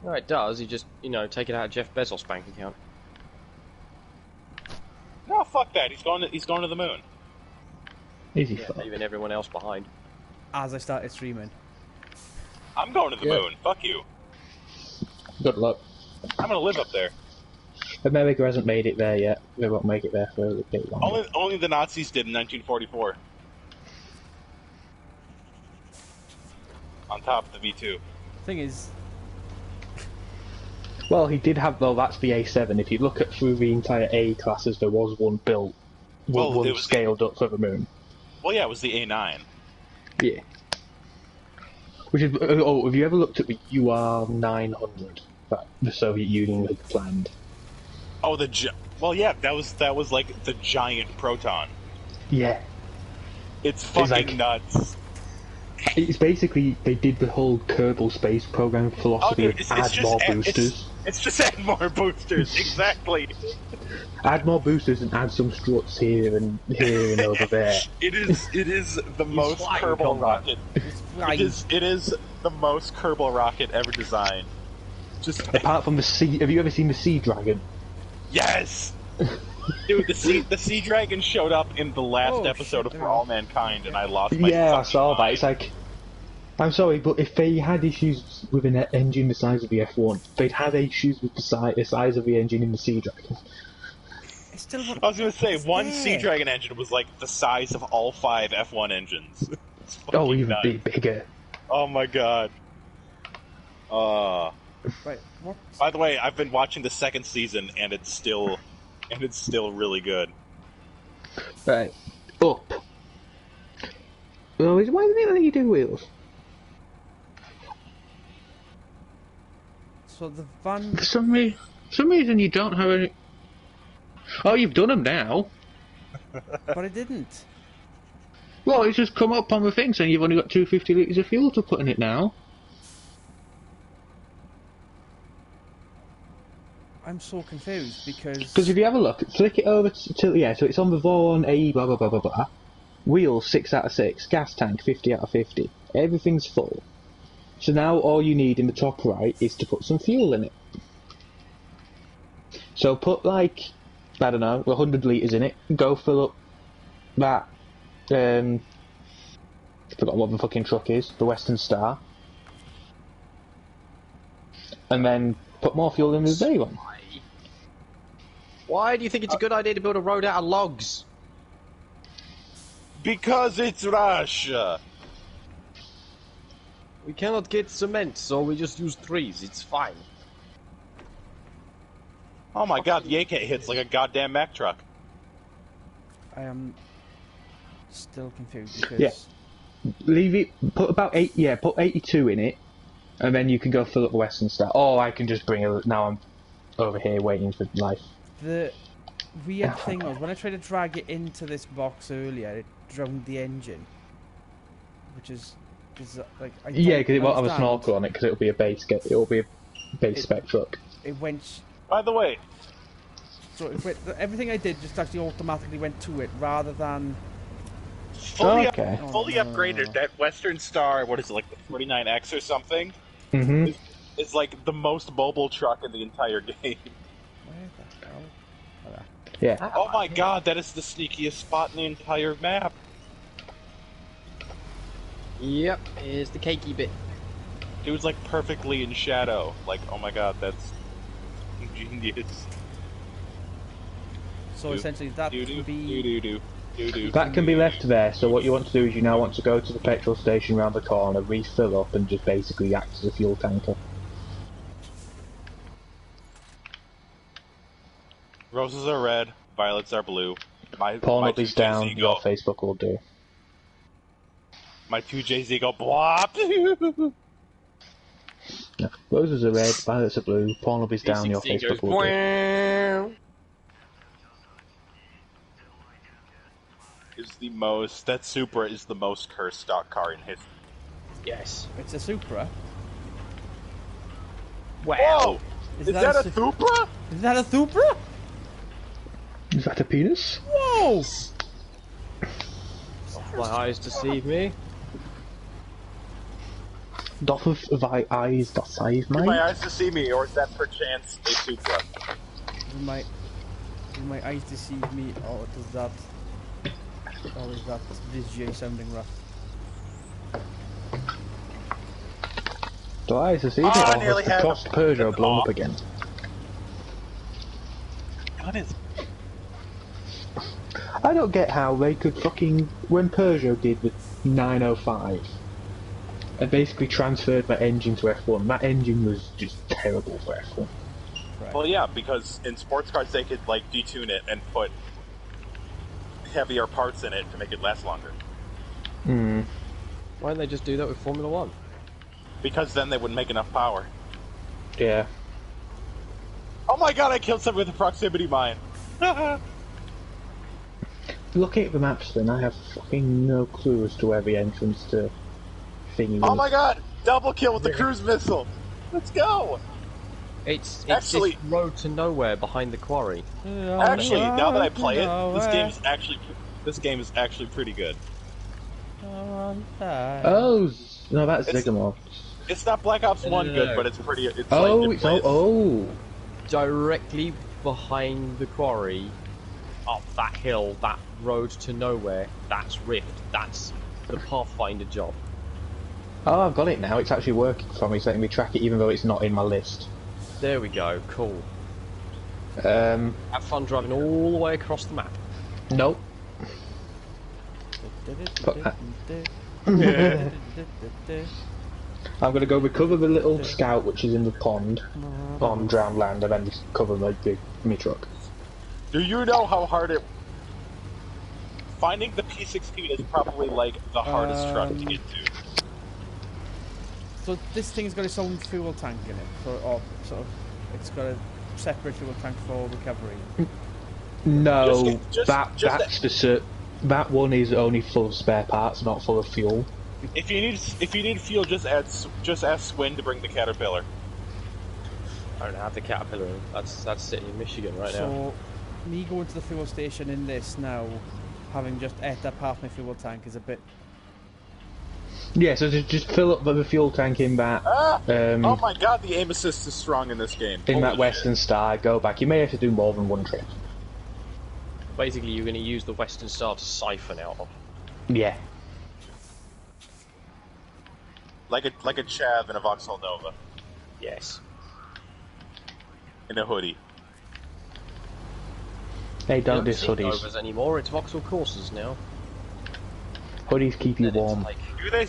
No, it does. You just, take it out of Jeff Bezos' bank account. No, fuck that. He's going to the moon. Easy Yeah, fuck. leaving everyone else behind. As I started streaming. I'm going to the moon. Fuck you. Good luck. I'm gonna live up there. America hasn't made it there yet. They won't make it there for a bit longer. Only the Nazis did in 1944. On top of the V2. Thing is, Well, he did have, though, that's the A7. If you look at through the entire A classes, there was one built, one it was scaled up for the moon. Well, yeah, it was the A9. Yeah. Which is, have you ever looked at the UR 900 that the Soviet Union had planned? Oh, well, yeah, that was like the giant proton. Yeah. It's fucking like, nuts. It's basically, they did the whole Kerbal Space Program philosophy of add more boosters. It's just add more boosters, exactly. Add more boosters and add some struts here and over there. It is the most Kerbal rocket. It is the most Kerbal rocket ever designed. Just apart from the Sea, have you ever seen the Sea Dragon? Yes. Dude, the Sea Dragon showed up in the last episode of For All Mankind, and I lost my. Yeah, I saw that. It's like, I'm sorry, but if they had issues with an engine the size of the F1, they'd have issues with the size of the engine in the Sea Dragon. I was gonna say one Sea Dragon engine was like the size of all 5 F1 engines. Oh, even bigger. Oh my god. right, what? By the way, I've been watching the 2nd season, and it's still really good. Right, up. Well, why didn't let you do wheels? So the van. For some reason you don't have any. Oh, you've done them now. But I didn't. Well, it's just come up on the thing saying you've only got 250 litres of fuel to put in it now. I'm so confused because. Because if you have a look, flick it over to yeah, so it's on the Vaughan AE blah blah blah blah blah. Wheels 6 out of 6, gas tank 50 out of 50. Everything's full. So now all you need in the top right is to put some fuel in it. So put like, I don't know, 100 litres in it. Go fill up that. I forgot what the fucking truck is. The Western Star. And then put more fuel in the day one. Why do you think it's a good idea to build a road out of logs? Because it's Russia. We cannot get cement, so we just use trees. It's fine. Oh my god, the AK hits like a goddamn Mack truck. I am still confused because. Yeah. Leave it. Put about 8. Yeah, put 82 in it, and then you can go fill up the Western Star. Oh, I can just bring it. Now I'm over here waiting for life. The weird thing was when I tried to drag it into this box earlier, it drowned the engine, which is like. Yeah, because it won't have a snorkel on it because it'll be a base. It'll be a base spec truck. It went. By the way, so everything I did just actually automatically went to it rather than. Fully upgraded. That Western Star, what is it, like the 49X or something? Mm-hmm. Is like the most mobile truck in the entire game. Where the hell? Yeah. Oh my god, that is the sneakiest spot in the entire map. Yep, here's the cakey bit. It was like perfectly in shadow. Like, oh my god, that's genius. So essentially, that can be. That can be left there, so what you want to do is you now want to go to the petrol station round the corner, refill up, and just basically act as a fuel tanker. Roses are red, violets are blue. Porn up is down, your Facebook will do. My 2JZ go blop! Yeah. Roses are red, violets are blue, porn up is down, your Facebook will do. Is the most. That Supra is the most cursed stock car in history. Yes. It's a Supra. Wow! Is that a Supra? Is that a Supra? Is that a penis? Whoa! My eyes deceive me. Doth of thy eyes that size Do mine? my eyes to see me, or is that perchance a toothbrush? Do my eyes deceive me, or does that... Or is that VGA sounding rough? Do eyes deceive me, Oh, I or nearly has the had crossed him. Peugeot blown up Oh. again? What is... I don't get how they could fucking... When Peugeot did the 905, and basically transferred my engine to F1, that engine was just terrible for F1. Right. Well, yeah, because in sports cars they could, like, detune it and put heavier parts in it to make it last longer. Hmm. Why don't they just do that with Formula 1? Because then they wouldn't make enough power. Yeah. Oh my god, I killed someone with a proximity mine! Looking at the maps then, I have fucking no clue as to where the entrance to thingy Oh was. my god! Double kill with the cruise missile! Let's go! It's Actually- this road to nowhere behind the quarry. Actually, now that I play it, this game is actually pretty good. Oh, no, that's It's- Ziggamore. It's not Black Ops 1 No. good, but it's pretty... It's Oh, like, it it's plays- oh. Directly behind the quarry, up that hill, that road to nowhere, that's Rift. That's the Pathfinder job. Oh, I've got it now. It's actually working for me. It's letting me track it even though it's not in my list. There we go, cool. Um, Have fun driving all the way across the map. nope. I'm gonna go recover the little scout which is in the pond on drowned land and then cover my truck. Do you know how hard it... Finding the P16 is probably, like, the hardest truck to get to. So this thing's got its own fuel tank in it, or sort of, it's got a separate fuel tank for recovery. No, Just that one is only full of spare parts, not full of fuel. If you need fuel, just ask Swin to bring the Caterpillar. I don't have the Caterpillar. That's sitting in Michigan right now. So me going to the fuel station in this now, having just ate up half my fuel tank, is a bit... Yeah, so just fill up the fuel tank in that. Oh my god, the aim assist is strong in this game. In that Holy Western Star, go back. You may have to do more than one trip. Basically, you're going to use the Western Star to siphon out of. Yeah. shit. Like a chav in a Vauxhall Nova. Yes. In a hoodie. Hey, don't You diss see hoodies. Novas anymore. It's Vauxhall Corsas now. Hoodies keep you And it's warm. like-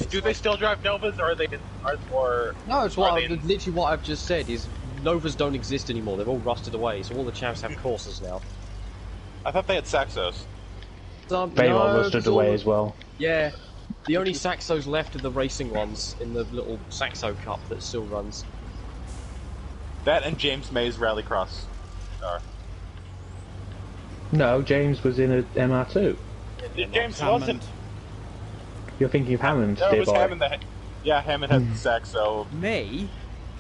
Do they still drive Novas, or are they No, it's what Are literally what I've just said is Novas don't exist anymore. They've all rusted away. So all the chavs have Corsas now. I thought they had Saxos. They all rusted away as well. Yeah. The only Saxos left are the racing ones in the little Saxo Cup that still runs. That and James May's Rallycross car. No, James was in a MR2. James Hammond. wasn't. You're thinking of Hammond, No, it dear was boy. Hammond that. Yeah, Hammond had the Saxo. May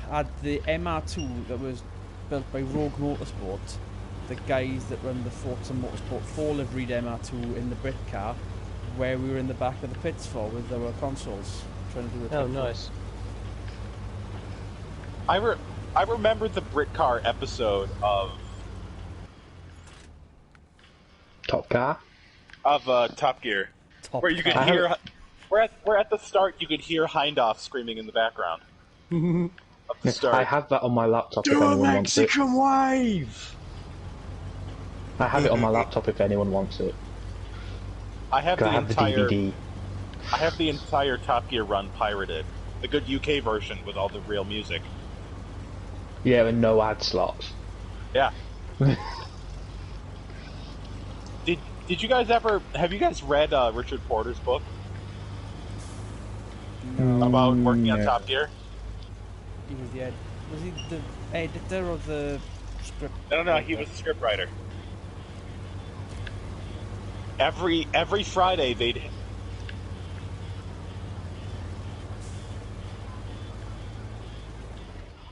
had the MR2 that was built by Rogue Motorsport, the guys that run the Forza Motorsport 4 liveried MR2 in the Brit car, where we were in the back of the pits for with our consoles trying to do it. Oh, nice. I remember the Brit car episode of Top car. Top Gear, Top where you could car. hear. Where at the start you could hear Heindoff screaming in the background. Of the start. I have that on my laptop if anyone wants it. wave! I have it on my laptop if anyone wants it. I have 'Cause the I have the entire. DVD. I have the entire Top Gear run pirated. The good UK version with all the real music. Yeah, and no ad slots. Yeah. Did you guys ever? Have you guys read Richard Porter's book about working on no. Top Gear? He was was he the editor or the script? No, he was a scriptwriter. Every Friday they'd.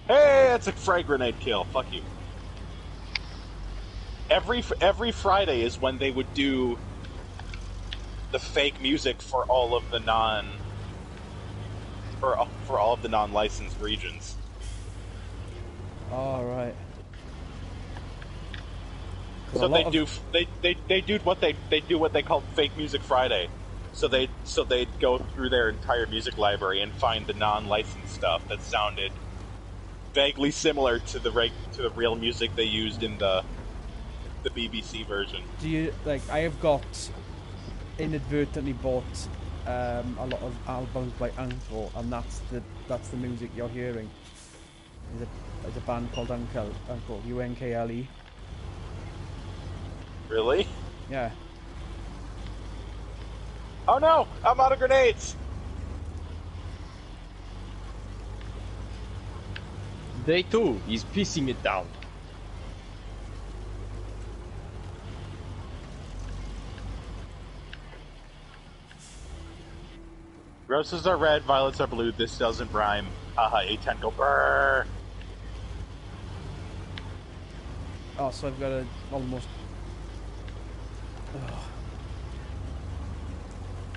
Hey, that's a frag grenade kill. Fuck you. Every Friday is when they would do the fake music for all of the for all of the non-licensed regions. All right. So they do what they call Fake Music Friday. So they'd go through their entire music library and find the non-licensed stuff that sounded vaguely similar to the real music they used in the BBC version. Do you like? I have got inadvertently bought a lot of albums by Uncle, and that's the music you're hearing. There's a band called Uncle, UNKLE. Really? Yeah. Oh no! I'm out of grenades! Day 2, he's piecing it down. Roses are red, violets are blue, this doesn't rhyme. Haha, A10 go brrr! Oh, so I've got to almost... Ugh.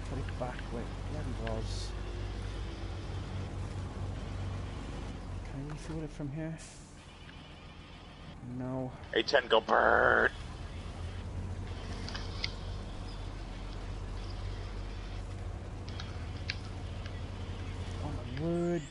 Put it back where it was. Can you feel it from here? No. A10 go brrr! Oh my word.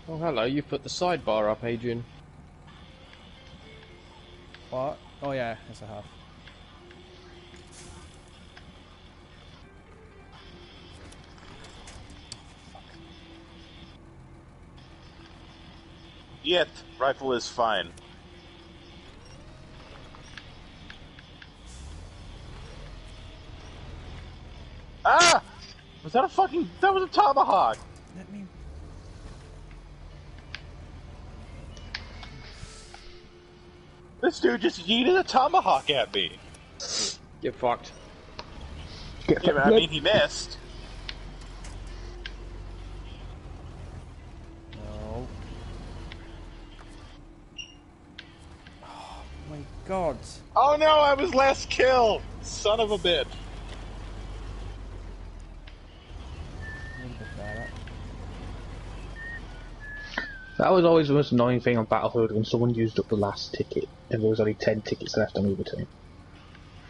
Oh, hello, you put the sidebar up, Adrian. What? Oh yeah, yes I have. Yet, rifle is fine. Ah! Was that a fucking... That was a tomahawk! Let me... This dude just yeeted a tomahawk at me. Get fucked. Yeah, I mean, he missed. No. Oh my god. Oh no, I was last kill! Son of a bitch. A little bit better. That was always the most annoying thing on Battlefield when someone used up the last ticket and there was only 10 tickets left on either team.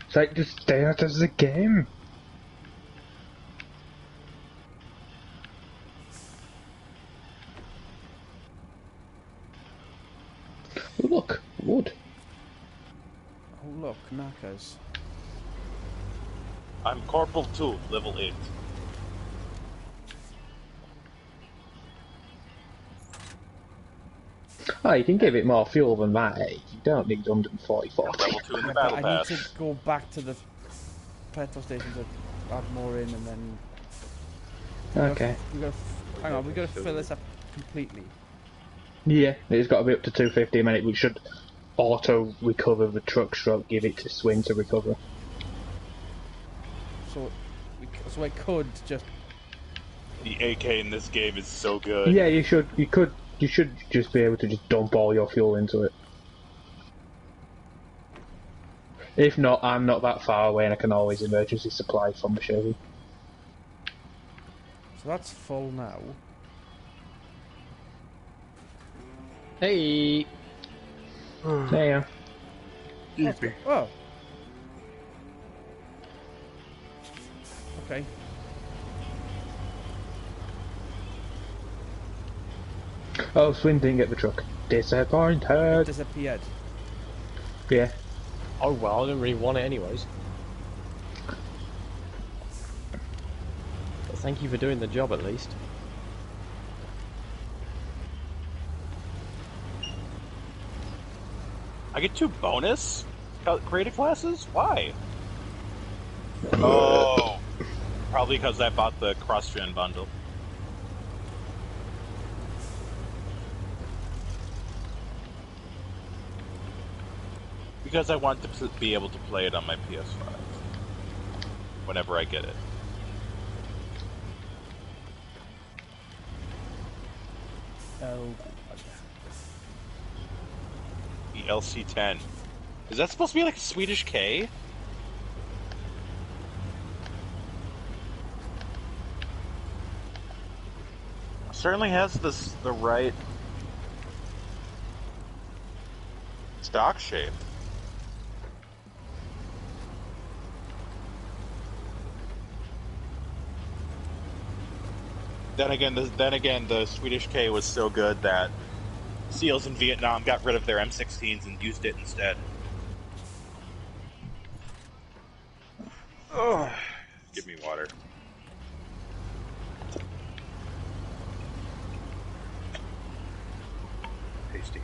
It's like, just stay out of the game. Oh, look, wood. Oh look, knackers. I'm Corporal 2, level 8. Oh, you can give it more fuel than that, eh? You don't need 144. Level 2 in the Yeah, battle but I need pass. to go back to the petrol station to add more in and then... Okay. Hang on, we got to fill this up completely. Yeah, it's got to be up to 250 a minute, which should auto recover the truck stroke, give it to swing to recover. So I could just... The AK in this game is so good. Yeah, you should just be able to just dump all your fuel into it. If not, I'm not that far away and I can always emergency supply from the Chevy. So that's full now. Hey! There you are. Oh! Okay. Oh, Swin didn't get the truck. Disappointed. Disappeared. Yeah. Oh well, I didn't really want it anyways. But thank you for doing the job at least. I get 2 bonus creative classes? Why? Oh, probably because I bought the cross-gen bundle. Because I want to be able to play it on my PS5 whenever I get it. Oh, The LC10. Is that supposed to be like a Swedish K? Certainly has the right stock shape. Then again, the Swedish K was so good that SEALs in Vietnam got rid of their M16s and used it instead. Oh, give me water. Tasty.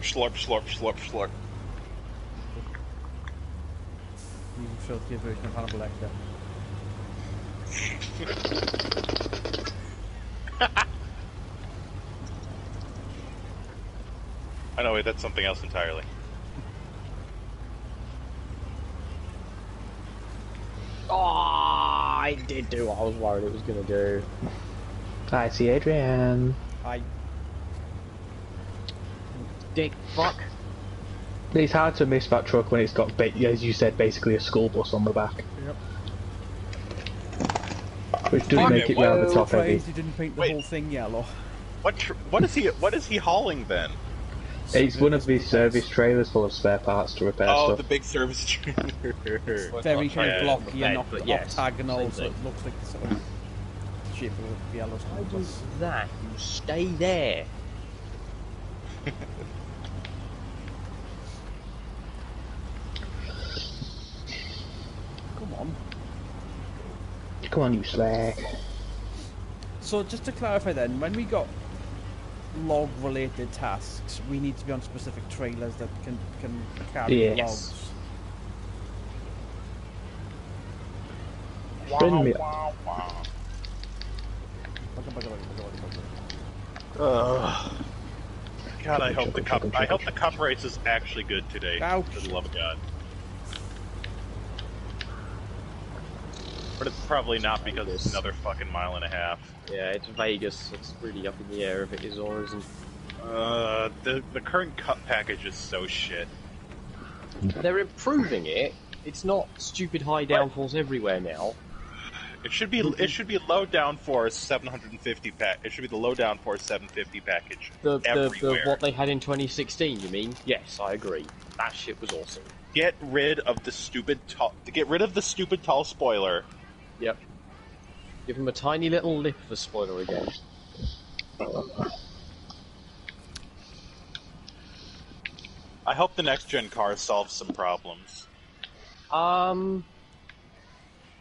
Slurp, slurp, slurp, slurp. you filthy version of Hannibal Lecter. I know, wait, that's something else entirely. Oh, I did do what I was worried it was going to do. I see Adrian. I Dick fuck. It's hard to miss that truck when it's got, as you said, basically a school bus on the back. Yep. Which doesn't Fuck make it, it rather I'm top heavy. surprised you didn't paint the Wait. whole thing yellow. What is he hauling then? It's one of these service trailers full of spare parts to repair Oh, stuff. the big service trailer. Very kind Yeah, of blocky and but yes, octagonal, same so thing. it looks like the sort of shape of the yellow Why school does bus. that? You stay there. Come on. Come on, you slag. So just to clarify then, when we got log-related tasks, we need to be on specific trailers that can carry Yes. logs. Bring me Wow, up. wow. God, I hope the cup race is actually good today. Ouch. For the love of God. But it's probably not because it's another fucking mile and a half. Yeah, it's Vegas. It's really up in the air if it is or isn't. The current cup package is so shit. They're improving it. It's not stupid high downforce everywhere now. It should be low downforce 750 pack. It should be the low downforce 750 package The everywhere. what they had in 2016. You mean? Yes, I agree. That shit was awesome. Get rid of the stupid tall spoiler. Yep. Give him a tiny little lip for spoiler again. I hope the next gen car solves some problems.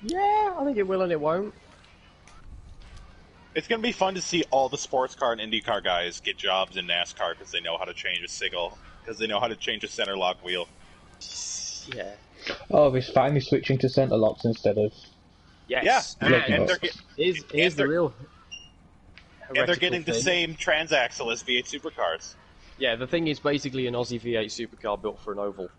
Yeah, I think it will and it won't. It's gonna be fun to see all the sports car and IndyCar guys get jobs in NASCAR because they know how to change a signal, because they know how to change a center lock wheel. Yeah. Oh, it's finally switching to centre locks instead of... Yes. Yeah, and and they're Here's the real. and they're heretical getting the thing. same transaxle as V8 supercars. Yeah, the thing is basically an Aussie V8 supercar built for an oval.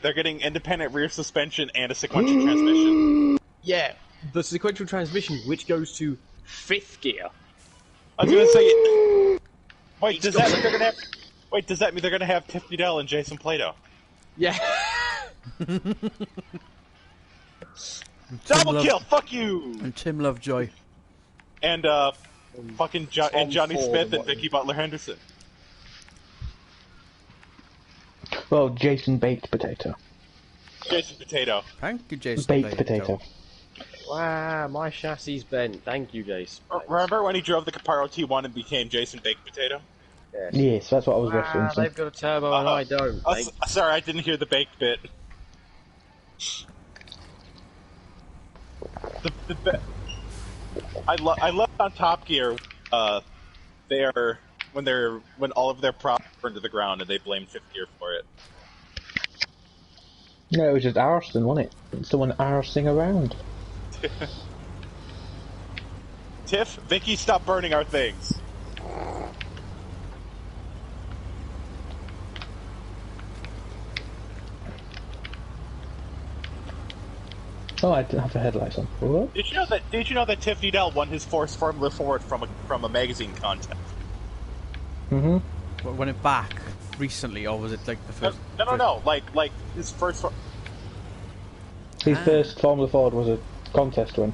They're getting independent rear suspension and a sequential transmission. Yeah, the sequential transmission, which goes to 5th gear. I was gonna say, wait, It's does got- that mean they're gonna have? Wait, does that mean they're gonna have Tiffany Dell and Jason Plato? Yeah. Double kill, fuck you! And Tim Lovejoy. And fucking Tom and Johnny Ford Smith and and what- Vicky Butler Henderson. Well, Jason Baked Potato. Jason Potato. Thank you, Jason. Baked Potato. Wow, my chassis bent. Thank you, Jace. Remember when he drove the Caparo T1 and became Jason Baked Potato? Yes. Yes, that's what I was Wow, referencing. they've got a turbo and I don't. Oh, Thank- sorry, I didn't hear the baked bit. I love on Top Gear. When all of their props burned to the ground and they blamed Fifth Gear for it. No, it was just arson, wasn't it? Someone arsing around. Tiff, Vicky, stop burning our things. Oh, I didn't have the headlights on. What? Did you know that? Did you know that Tiffany Dell won his first Formula Ford from a magazine contest? Mm-hmm. But went it back recently, or was it like the first? No. Like his first. His first Formula Ford was a contest win.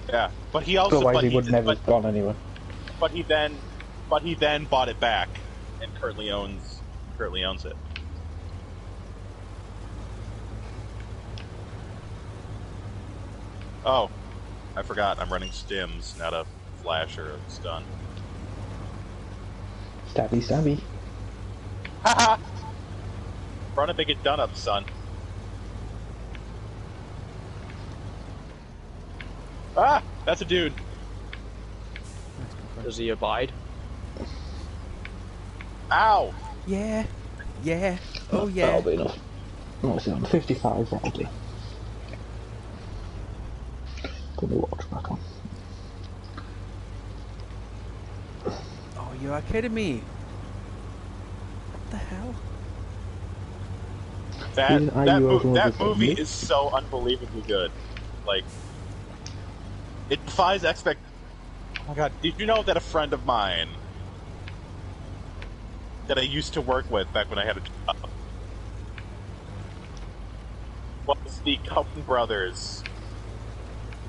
Yeah, but he also. Otherwise, but he would never have gone anywhere. But he then bought it back, and currently owns it. Oh, I forgot. I'm running stims, not a flash or a stun. Stabby, stabby. Haha! Run up and get done up, son. Ah! That's a dude. Does he abide? Ow! Yeah, yeah, oh yeah. That'll be enough. What's it on? 55 already. Put the watch back on. Oh, you are kidding me? What the hell? That movie is so unbelievably good. Like, it defies expect. Oh my god! Did you know that a friend of mine that I used to work with back when I had a job was the Coen Brothers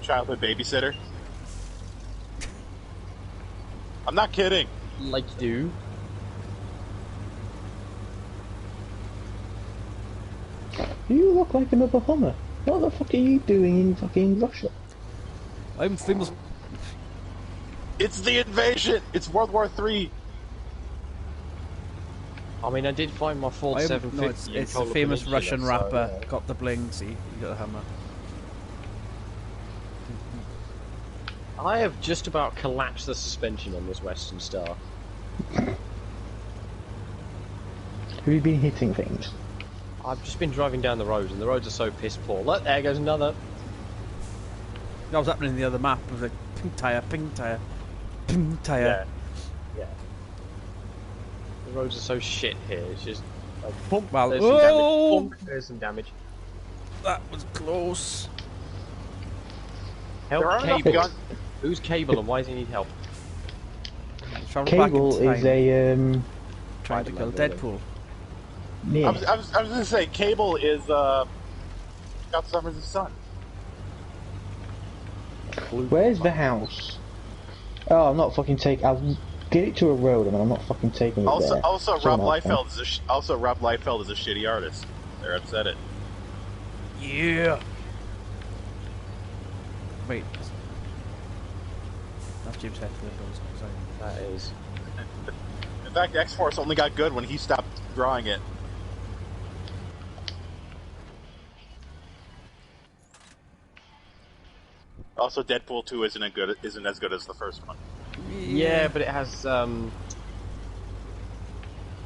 childhood babysitter? I'm not kidding. Like you do? You look like another Hummer. What the fuck are you doing in fucking Russia? I'm famous. It's the invasion. It's World War III. I mean, I did find my Ford 750. No, it's in the Kola famous Peninsula, Russian so, rapper. yeah. Got the bling. See, you got the hammer. I have just about collapsed the suspension on this Western Star. Have you been hitting things? I've just been driving down the roads, and the roads are so piss poor. Look, there goes another. That was happening in the other map. It was like pink tire, pink tire, pink tire. Yeah. The roads are so shit here. It's just like, pump. Well, there's some whoa! damage. Pump, there's some damage. That was close. There are Help enough Cable. guns. Who's Cable, and why does he need help? Travel back in Cable time, is a trying to kill Spider-Man, Deadpool. yeah. I was gonna say Cable is Scott Summers' son. Where's the house? Oh, I'm not fucking taking. I'll get it to a road, and I'm not fucking taking it there. Also, Rob Somehow, Liefeld is a shitty artist. There, I've said it. Yeah. Wait. That's James Hetfield. Sorry. That is. In fact, X-Force only got good when he stopped drawing it. Also, Deadpool 2 isn't as good as the first one. Yeah, but it has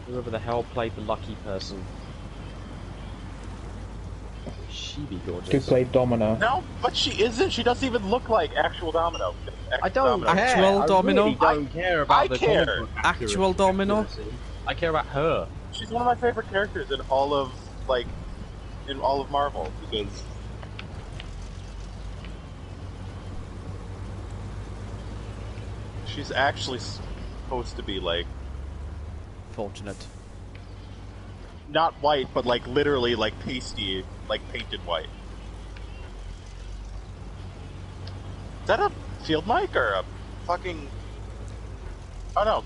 whoever the hell played the lucky person. She be gorgeous. Who played Domino? No, but she isn't. She doesn't even look like actual Domino. I don't Domino. care. Actual I Domino? really don't care about I the care. comic book Actual Domino? accuracy. I care about her. She's one of my favorite characters in all of Marvel because she's actually supposed to be like Fortunate. not white, but like literally like pasty, like painted white. Is that a field mic or a fucking? Oh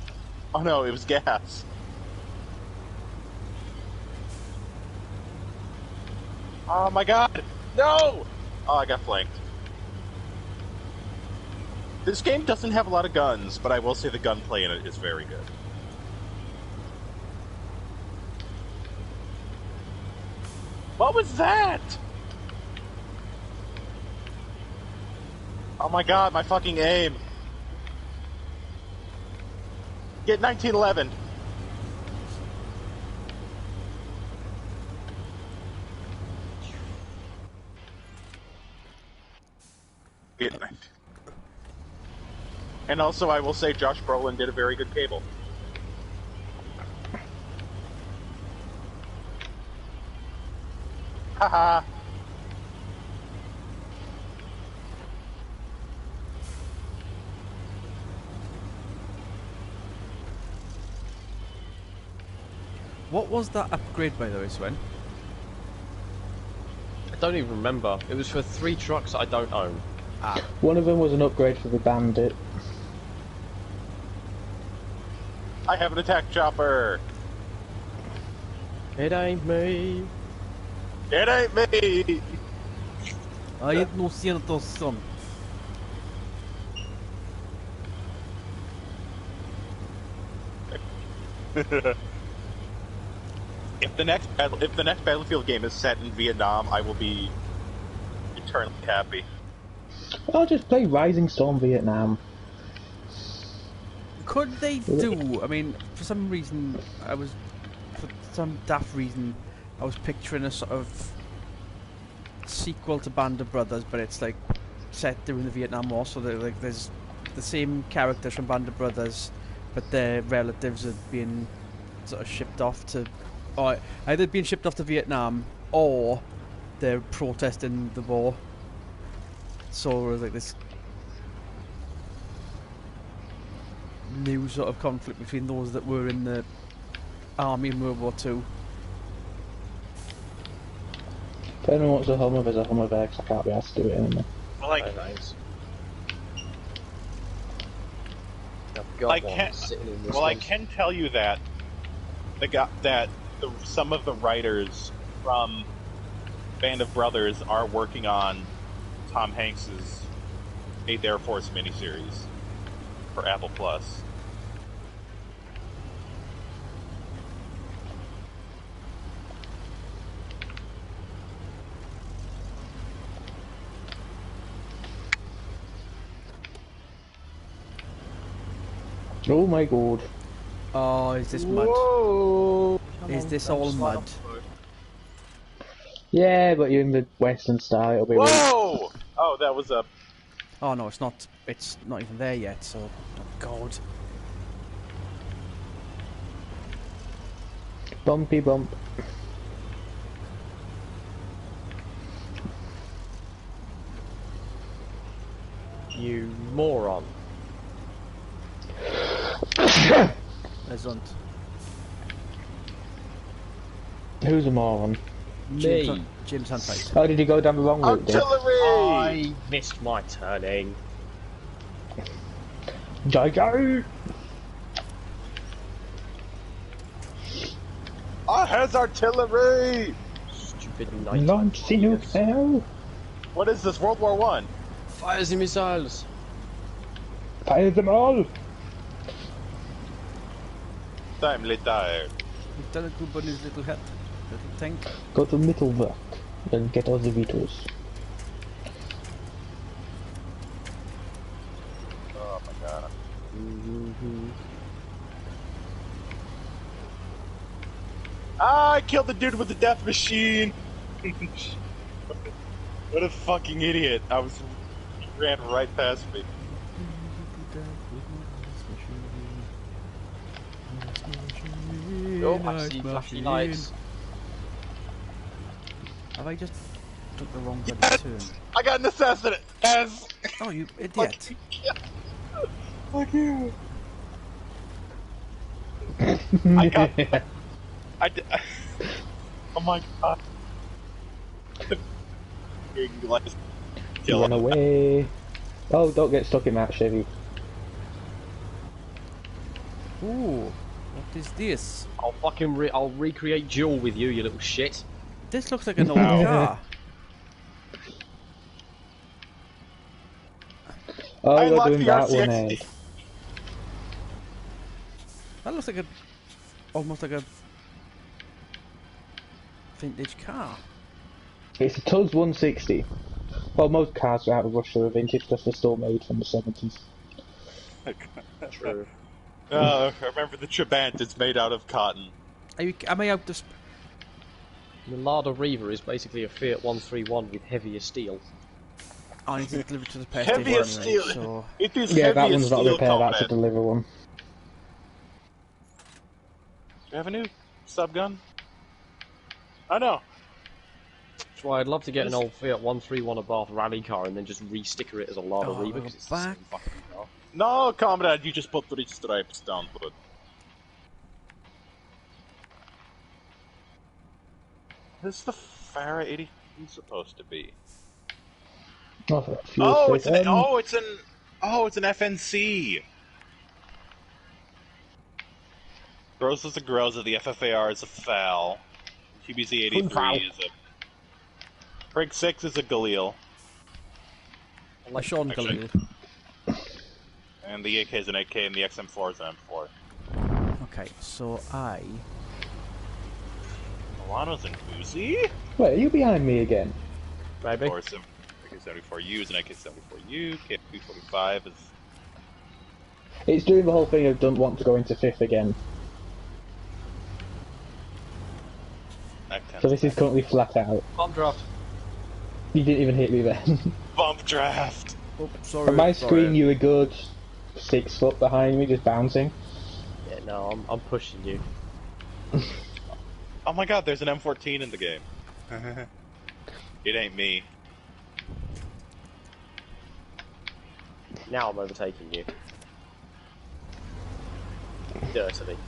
no, it was gas. Oh my god! No! Oh, I got flanked. This game doesn't have a lot of guns, but I will say the gunplay in it is very good. What was that? Oh my god, my fucking aim. Get 1911. Get 19. And also, I will say Josh Brolin did a very good Cable. Haha. What was that upgrade, by the way, Sven? I don't even remember. It was for 3 trucks I don't own. Ah. One of them was an upgrade for the Bandit. I have an attack chopper. It ain't me. It ain't me. I ain't no Santa's son. If the next Battlefield game is set in Vietnam, I will be eternally happy. I'll just play Rising Storm Vietnam. Could they do? I mean, for some reason, for some daft reason, I was picturing a sort of sequel to Band of Brothers, but it's like set during the Vietnam War. So like there's the same characters from Band of Brothers, but their relatives are being sort of shipped off to, or either being shipped off to Vietnam or they're protesting the war. So there's like this new sort of conflict between those that were in the army in World War Two. If anyone wants a Hummer, there's a Hummer there, 'cause I can't be asked to do it anymore. Like, Nice. I've got I one can't. sitting in this Well, I one. can tell you that some of the writers from Band of Brothers are working on Tom Hanks's 8th Air Force miniseries for Apple Plus. Oh my god. Oh, is this mud? Whoa! Is this all mud? Yeah, but you're in the Western style, it'll be Whoa! Oh, that was a. Oh no, it's not. It's not even there yet. So, oh God. bumpy bump. You moron. Isn't. Who's a moron? Me. James Huntfight. Oh, did you go down the wrong route, Dave? Artillery! I missed my turning. Jojo! Our has artillery! Stupid night. Launch Chinook hell! What is this, World War One? Fires and missiles. Fire them all! Timely tired. Lieutenant Group on his little hat, little tank. Go to Mittelwerk, then get all the vetoes. Oh my god. I killed the dude with the death machine! What a fucking idiot. He ran right past me. Oh, I see flashy lights. Have I just took the wrong bloody Yes! turn? I got an assassinate! Yes! Oh, you idiot! Fuck you! I got... Oh my god. Run away! Oh, don't get stuck in that, Chevy. Ooh, what is this? I'll recreate Duel with you, you little shit. This looks like an old car. Oh, I we're unlocked doing the that one, RCXD. That looks like almost like a vintage car. It's a Tugs 160. Well, most cars out of Russia are vintage because they're still made from the 70s. True. Remember the Trabant, it's made out of cotton. Am I out of... The Lada Reaver is basically a Fiat 131 with heavier steel. I need to deliver to the pest Heavier station steel! anyway, so... It is Yeah, that heavier one's not a steel repair, that's a combat. deliver one. Do you have a new sub gun? I know. That's why I'd love to get an old Fiat 131 Abarth rally car and then just re-sticker it as a Lada Oh, Reaver we're because it's the same back. fucking car. No, comrade, you just put 3 stripes down, but... Who's the Farah 80 supposed to be? Oh, It's an FNC. Gross is a Groza, the FFAR is a FAL, QBZ 83 is a Prig 6 is a Galil, Like Sean Galil. and the AK is an AK, and the XM4 is an M4. Okay, so Milano's an Uzi? Wait, are you behind me again? Maybe. Or some AK-74U is an AK-74U, KP-45 is... It's doing the whole thing of don't want to go into fifth again. So this is currently flat out. Bomb draft. You didn't even hit me then. Bump draft! oh, sorry. On my sorry. screen you were good 6 foot behind me, just bouncing. Yeah, no, I'm pushing you. Oh my god, there's an M14 in the game. It ain't me. Now I'm overtaking you. Dirtily.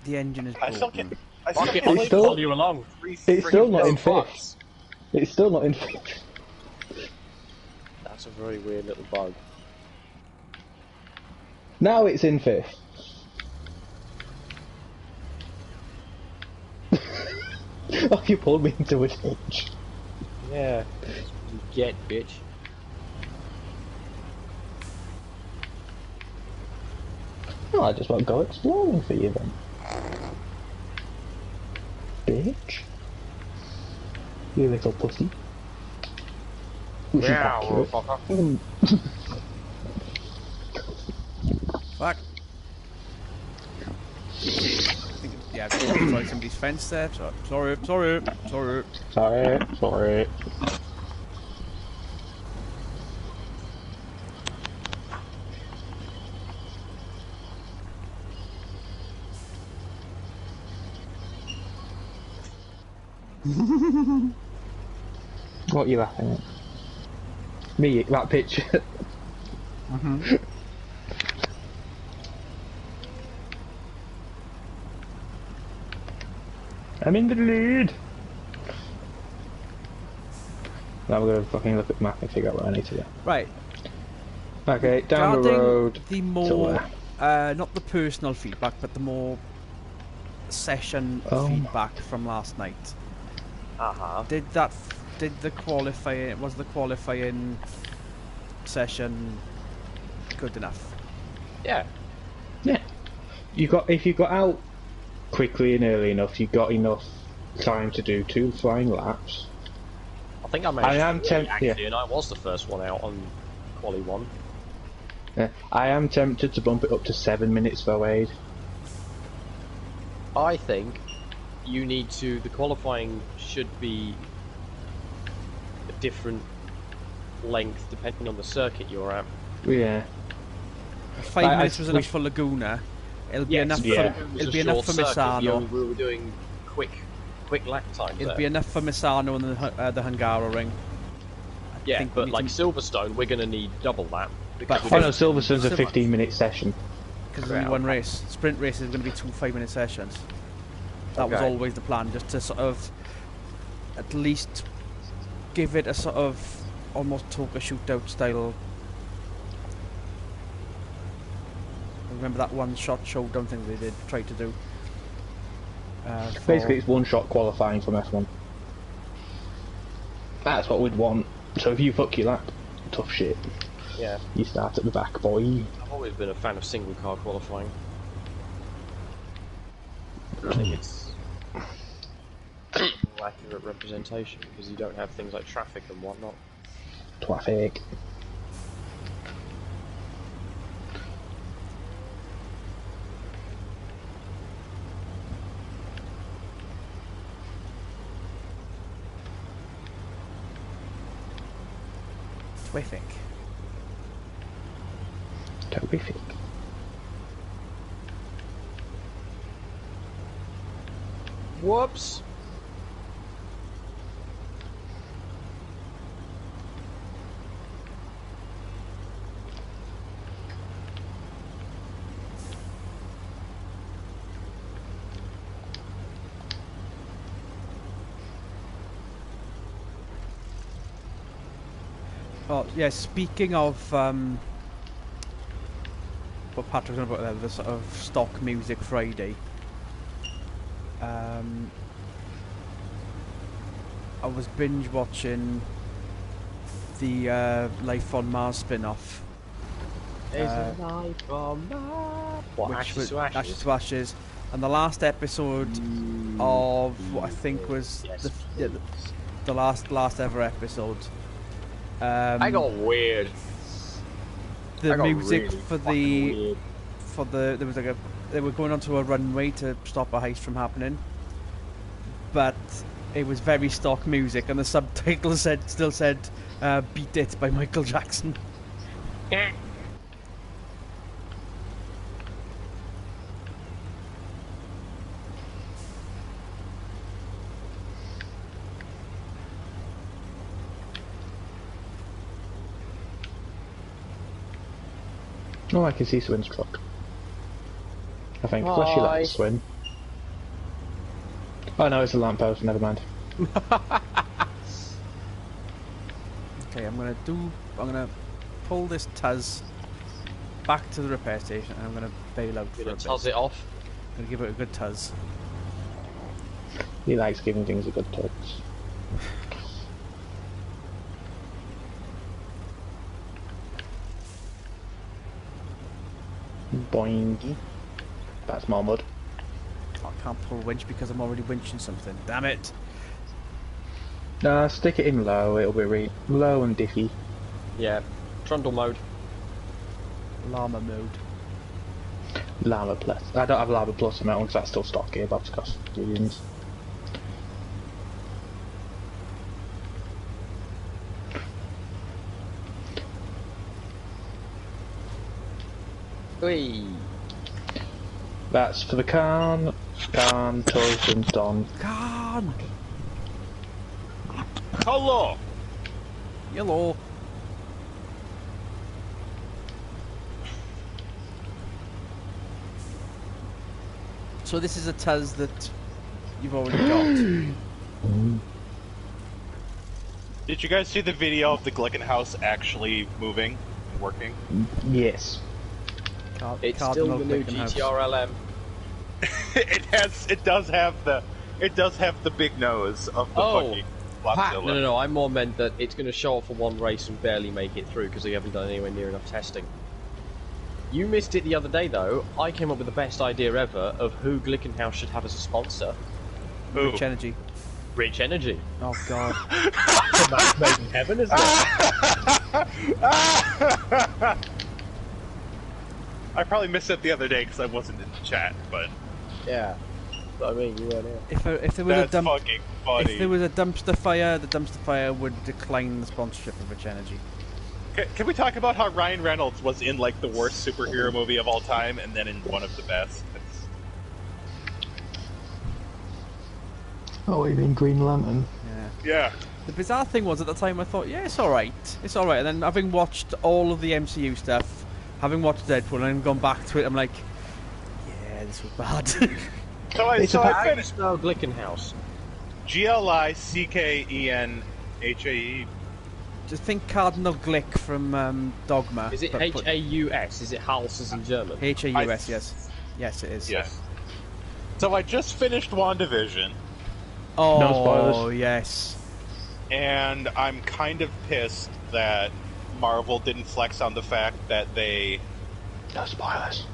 The engine is I still broken. can't... I still Fuck it, can't I'll still- follow you along. It's still not in fucks. fifth. It's still not in fifth. That's a very weird little bug. Now it's in fifth. Oh, you pulled me into a ditch. Yeah. You get, bitch. Oh, I just won't go exploring for you then. Bitch. You little pussy. We should back you up. motherfucker. Fuck. Yeah, I've destroyed somebody's fence there. Sorry. Sorry. What are you laughing at? Me, that picture. I'm in the lead. Now we're gonna fucking look at the map and figure out where I need to go. Right. Okay, down the Regarding road. The to more, where? not the personal feedback, but the more session Oh. feedback from last night. Uh-huh. Was the qualifying session good enough? Yeah. Yeah. If you got out quickly and early enough, you got enough time to do 2 flying laps. I think I managed am to tempted, actually, and I was the first one out on Quali 1. I am tempted to bump it up to 7 minutes for Wade. I think you need to... The qualifying should be a different length depending on the circuit you're at. Yeah. 5 minutes was enough for Laguna. It'll be enough yeah. for Misano. We were doing quick lap times. It'll there. be enough for Misano and the Hungaroring. Yeah, think we but need like to- Silverstone, we're going to need double that. But Oh no, Silverstone's a 15-minute session. Because there's only one race. Sprint race is going to be 2 5-minute sessions. That was Okay. always the plan, just to sort of at least give it a sort of almost Toka shootout style. Remember that one shot showdown thing they did try to do? Basically, it's one-shot qualifying from F1. That's what we'd want. So if you fuck your lap, tough shit. Yeah, You start at the back, boy. I've always been a fan of single car qualifying. I think it's a more accurate representation because you don't have things like traffic and whatnot. Traffic. Terrific. Terrific. Whoops! Oh yeah. Speaking of what Patrick was talking about there, the sort of stock music Friday. I was binge watching the Life on Mars spin-off. There's a life on Mars. What, Which Ashes was to Ashes? Ashes to Ashes, and the last episode of what I think was Yes, the last ever episode. I got weird. The I got music really for fucking weird. there was like they were going onto a runway to stop a heist from happening, but it was very stock music, and the subtitle still said "Beat It" by Michael Jackson. Oh, I can see Swin's truck. I think. Flash your lights, Swin. Oh no, it's a lamppost, never mind. Okay, I'm gonna pull this Taz back to the repair station, and I'm gonna bail out for a bit. Tuzz it off. I'm gonna give it a good Tuz. He likes giving things a good touch. Boing. That's more mud. Oh, I can't pull winch because I'm already winching something. Damn it! Nah, stick it in low, it'll be low and diffy. Yeah. Trundle mode. Llama mode. Llama Plus. I don't have Llama Plus on that one because that's still stock gearbox cost reasons. Whee! That's for the Khan, Tuz and Don. Gone! Hello! Yellow! So this is a Taz that you've already got. Did you guys see the video of the Glickenhaus actually moving and working? Yes. It's still the new GTR LM. It does have the big nose of the fucking Pat, Godzilla. no, I more meant that it's going to show up for one race and barely make it through because they haven't done anywhere near enough testing. You missed it the other day, though. I came up with the best idea ever of who Glickenhaus should have as a sponsor. Who? Rich Energy. Rich Energy. Oh god. That's made in heaven, isn't it? I probably missed it the other day because I wasn't in the chat, but Yeah. I mean, you weren't here. If there was that's a fucking funny. if there was a dumpster fire, the dumpster fire would decline the sponsorship of Rich Energy. Can we talk about how Ryan Reynolds was in like the worst superhero movie of all time and then in one of the best? Oh, you mean Green Lantern? Yeah. The bizarre thing was at the time I thought, yeah, it's alright. It's alright. And then having watched all of the MCU stuff, having watched Deadpool and then gone back to it, I'm like, yeah, this was bad. So I finished Spell Glickenhaus. Glickenhae. Just think Cardinal Glick from Dogma. Is it Haus? Is it Hals in German? Haus, yes. Yes, it is. Yes. So I just finished WandaVision, Oh, No spoilers. yes. and I'm kind of pissed that Marvel didn't flex on the fact that they. No spoilers.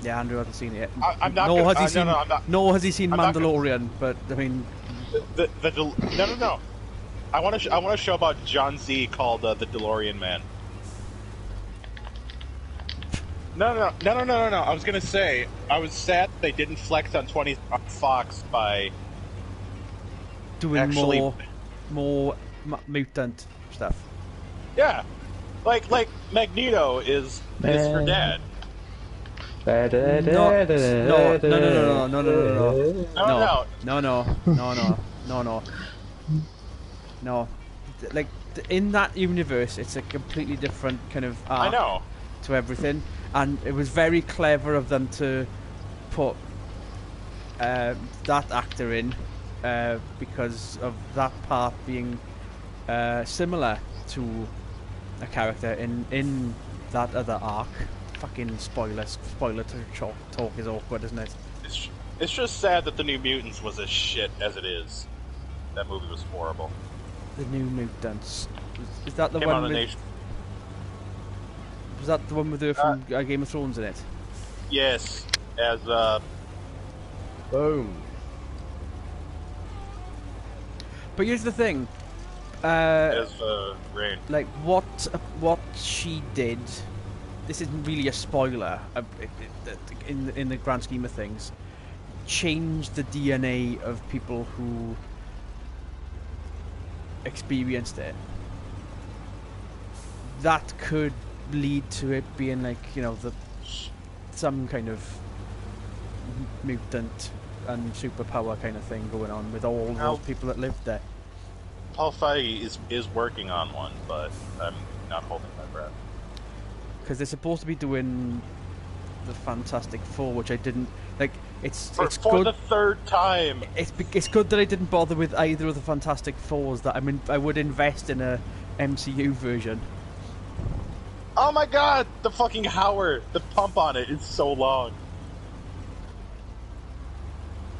Yeah, Andrew hasn't seen it yet. I'm not Nor gonna- has he seen. no, I'm not- Nor has he seen I'm not gonna- Mandalorian. But I mean, No. I want a show about John Z called The DeLorean Man. No. I was gonna say I was sad they didn't flex on on Fox by doing actually. more mutant stuff. Yeah, like Magneto is her dad. No. Like in that universe, it's a completely different kind of I arc know. to everything, and it was very clever of them to put that actor in because of that part being similar to a character in that other arc. Fucking spoiler talk is awkward, isn't it? It's just sad that the New Mutants was as shit as it is. That movie was horrible. The New Mutants. Is that the Came one out on with? Nation. Was that the one with her from Game of Thrones in it? Yes, as Boom. But here's the thing. Rain. Like what she did. This isn't really a spoiler in the grand scheme of things. Changed the DNA of people who experienced it. That could lead to it being like, you know, some kind of mutant and superpower kind of thing going on with all those people that lived there. Paul Feig is working on one, but I'm not holding my breath. Because they're supposed to be doing the Fantastic Four, which I didn't like. It's For good. the third time. It's good that I didn't bother with either of the Fantastic Fours. That I would invest in a MCU version. Oh my god, the fucking Howard, the pump on it is so long.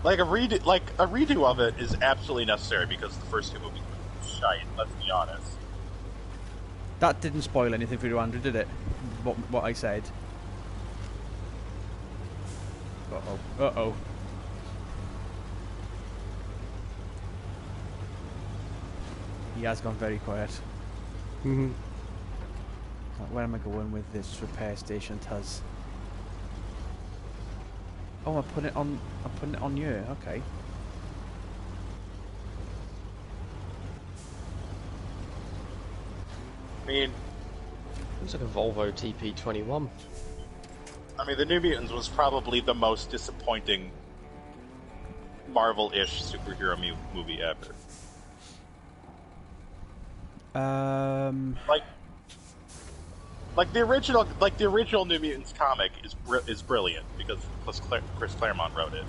Like a redo of it is absolutely necessary because the first two movies were shite. Let's be honest. That didn't spoil anything for you, Andrew, did it? What I said. Uh-oh. He has gone very quiet. Mm-hmm. Where am I going with this repair station, Taz? Oh, I'm putting it on you. Okay. I mean, Looks like a Volvo TP21. the New Mutants was probably the most disappointing Marvel-ish superhero movie ever. Like the original New Mutants comic is brilliant because Chris Claremont wrote it.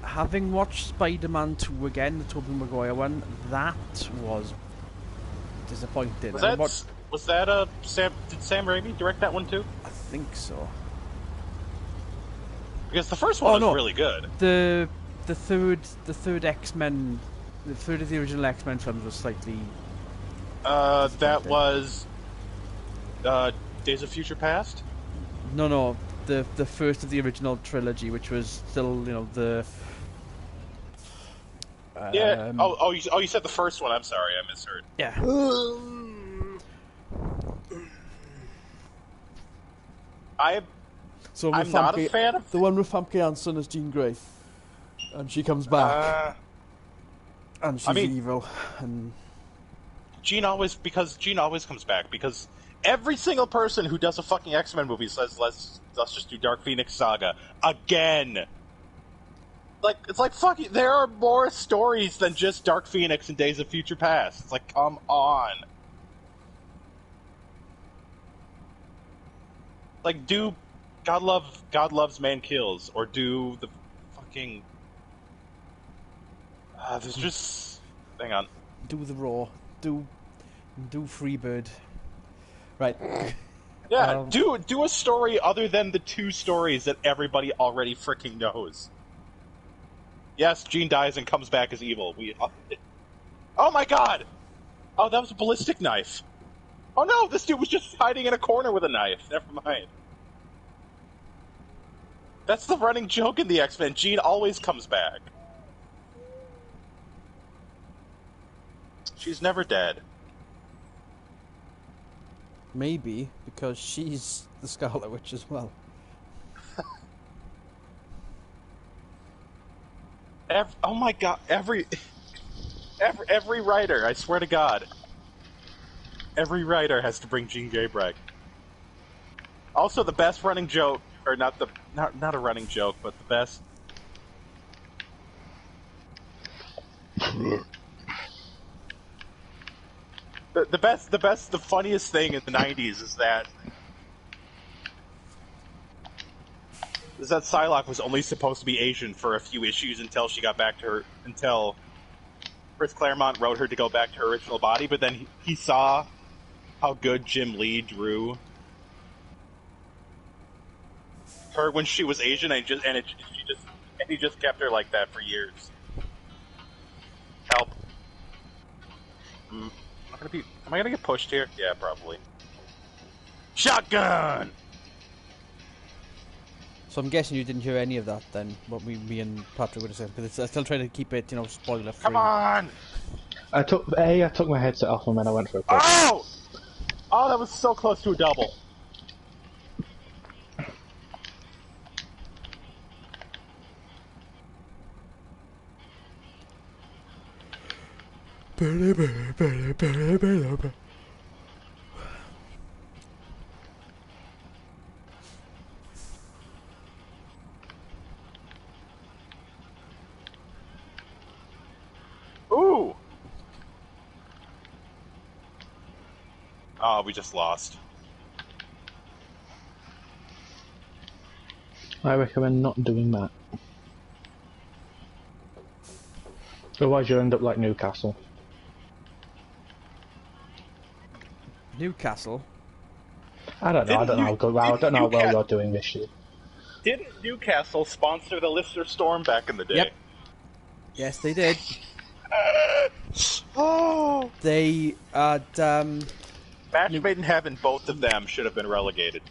Having watched Spider-Man 2 again, the Tobey Maguire one, that was disappointing. Was that did Sam Raimi direct that one too? I think so. Because the first one was really good. The third X-Men, the third of the original X-Men films was slightly. That was Days of Future Past. No, the first of the original trilogy, which was still, you know, the. Yeah. You said the first one. I'm sorry, I misheard. Yeah. I'm not a fan of the one with Famke Janssen as Jean Grey, and she comes back, and she's evil, and Jean always comes back because every single person who does a fucking X-Men movie says let's just do Dark Phoenix Saga again. Like, it's like, fuck you, there are more stories than just Dark Phoenix and Days of Future Past. It's like, come on. Like, do God Loves Man Kills, or do the fucking... there's just... Hang on. Do the Raw. Do Freebird. Right. Yeah, do a story other than the two stories that everybody already freaking knows. Yes, Jean dies and comes back as evil. Oh my god! Oh, that was a ballistic knife. Oh no, this dude was just hiding in a corner with a knife. Never mind. That's the running joke in the X-Men. Jean always comes back. She's never dead. Maybe, because she's the Scarlet Witch as well. Oh my god, every writer, I swear to God, every writer has to bring Jean Grey back. Also, the best running joke, or not a running joke, but the best. The funniest thing in the 90s is that Psylocke was only supposed to be Asian for a few issues until she got back to her, until Chris Claremont wrote her to go back to her original body, but then he saw how good Jim Lee drew her when she was Asian, and he just kept her like that for years. Help. Am I gonna get pushed here? Yeah, probably. Shotgun! So I'm guessing you didn't hear any of that then, what me and Patrick would have said, because I'm still trying to keep it, spoiler free. Come on! I took my headset off and then I went for a push. Oh! Oh, that was so close to a double. Ooh! Oh, we just lost. I recommend not doing that. Otherwise you'll end up like Newcastle. Newcastle? I don't know how well you're doing this year. Didn't Newcastle sponsor the Lister Storm back in the day? Yep. Yes, they did. Oh! They had, Match made in heaven, both of them should have been relegated.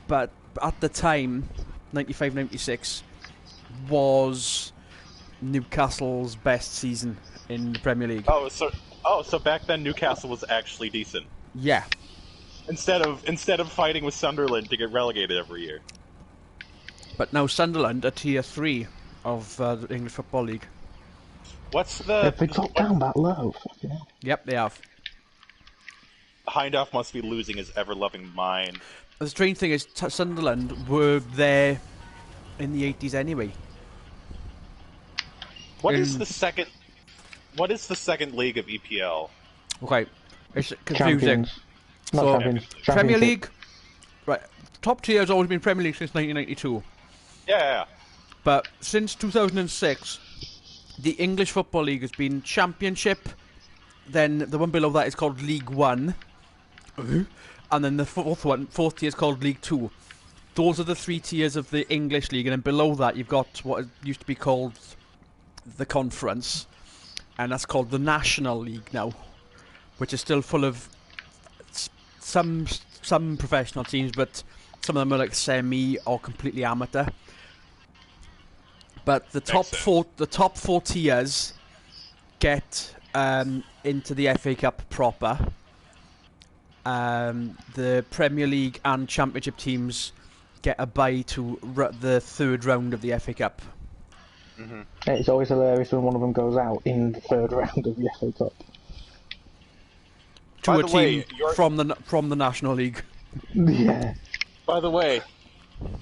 but at the time, 95-96, was Newcastle's best season in the Premier League. So back then Newcastle was actually decent. Yeah. Instead of fighting with Sunderland to get relegated every year. But now Sunderland are tier 3 of the English Football League. What's the... Have they dropped down that low? Fucking hell. Yep, they have. Hindhaugh must be losing his ever-loving mind. The strange thing is, Sunderland were there in the 80s anyway. What is the second league of EPL? Okay, it's confusing. Champions. Not So, champions. Premier Championship. League, right? Top tier has always been Premier League since 1992. Yeah. But since 2006, the English Football League has been Championship. Then the one below that is called League One, and then the fourth tier is called League Two. Those are the 3 tiers of the English League, and then below that you've got what used to be called the Conference, and that's called the National League now, which is still full of some professional teams, but some of them are like semi or completely amateur. But the top four tiers get into the FA Cup proper. The Premier League and Championship teams get a bye to the third round of the FA Cup. Mm-hmm. It's always hilarious when one of them goes out in the third round of the FA Cup. To a team from the National League. Yeah. By the way,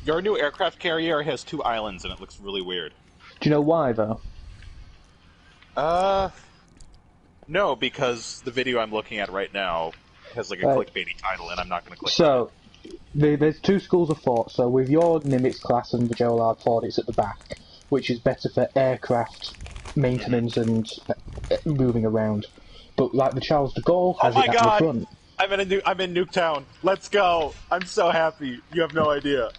your new aircraft carrier has 2 islands and it looks really weird. Do you know why though? No, because the video I'm looking at right now has like a clickbaity title and I'm not going to click on it. There's 2 schools of thought. So with your Nimitz class and the Gerald Ford, it's at the back, which is better for aircraft maintenance and moving around. But like the Charles de Gaulle has it at the front. I'm in Nuketown. Let's go. I'm so happy. You have no idea.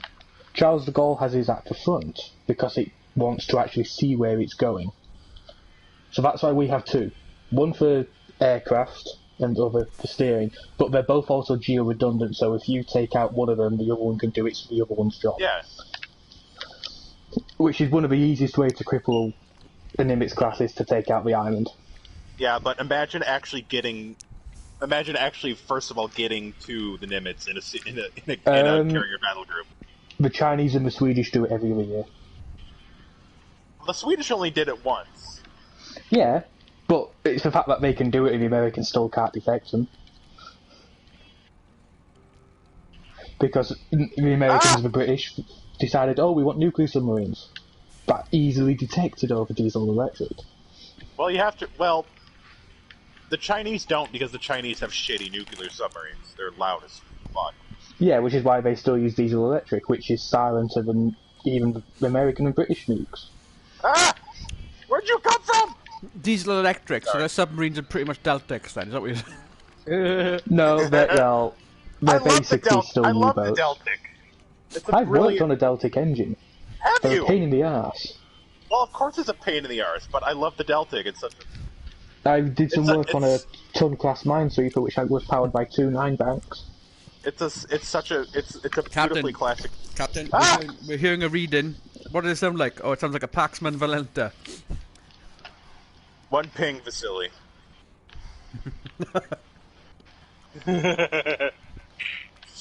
Charles de Gaulle has his at the front because it wants to actually see where it's going. So that's why we have 2. One for aircraft and the other for steering. But they're both also geo-redundant, so if you take out one of them, the other one can do the other one's job. Yeah. Which is one of the easiest ways to cripple a Nimitz class is to take out the island. Yeah, but imagine actually first of all getting to the Nimitz in a carrier battle group. The Chinese and the Swedish do it every other year. The Swedish only did it once. Yeah, but it's the fact that they can do it and the Americans still can't detect them. Because the Americans and the British decided, oh, we want nuclear submarines. That easily detected over diesel electric. Well, the Chinese don't, because the Chinese have shitty nuclear submarines. They're loud as fuck. Yeah, which is why they still use diesel electric, which is silenter than even the American and British nukes. Ah! Where'd you come from? Diesel electric, so their submarines are pretty much Deltics then, is that what you're saying? No, they're basically still I love the U-boats. Deltic. It's a I've worked brilliant... on a Deltic engine. Have They're you? a pain in the arse. Well, of course it's a pain in the arse, but I love the Deltic. It's such a... I did some work on a it's- ton-class minesweeper, which was powered by 2 9-banks. It's a beautifully classic... Captain, Ah! we're hearing a reading. What does it sound like? Oh, it sounds like a Paxman Valenta. One ping, Vasily.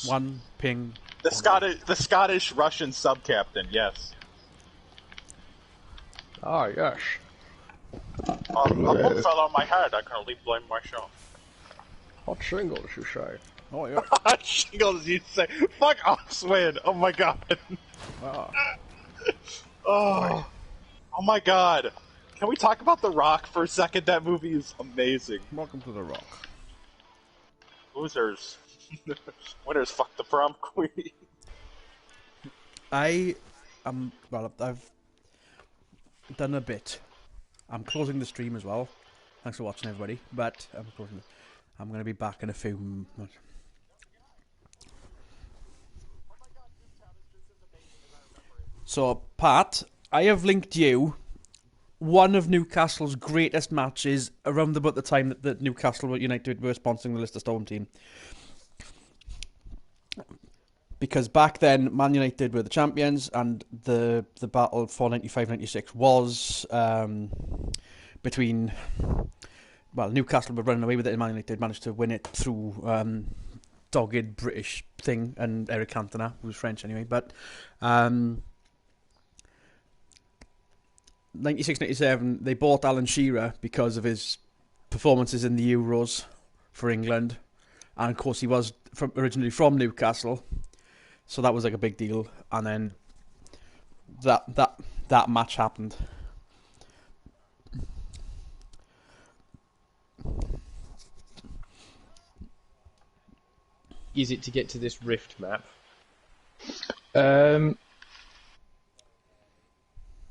One ping. The Scottish Russian sub-captain, yes. Ah, yes. A book fell on my head, I can only blame myself. Hot shingles, you say? Oh, yeah. Hot shingles, you say. Fuck off, Swin. Oh my god. Ah. Oh my god. Can we talk about The Rock for a second? That movie is amazing. Welcome to the Rock. Losers. Winners fuck the prom queen. I've done a bit. I'm closing the stream as well. Thanks for watching, everybody. But I'm going to be back in a few months. So, Pat, I have linked you one of Newcastle's greatest matches around about the time that Newcastle United were sponsoring the Leicester Storm team. Because back then, Man United were the champions, and the battle for 95-96 was between... Well, Newcastle were running away with it, and Man United managed to win it through dogged British thing, and Eric Cantona, who's French anyway. But 96-97, they bought Alan Shearer because of his performances in the Euros for England. And of course, he was originally from Newcastle. So that was like a big deal, and then that match happened. Is it to get to this rift map?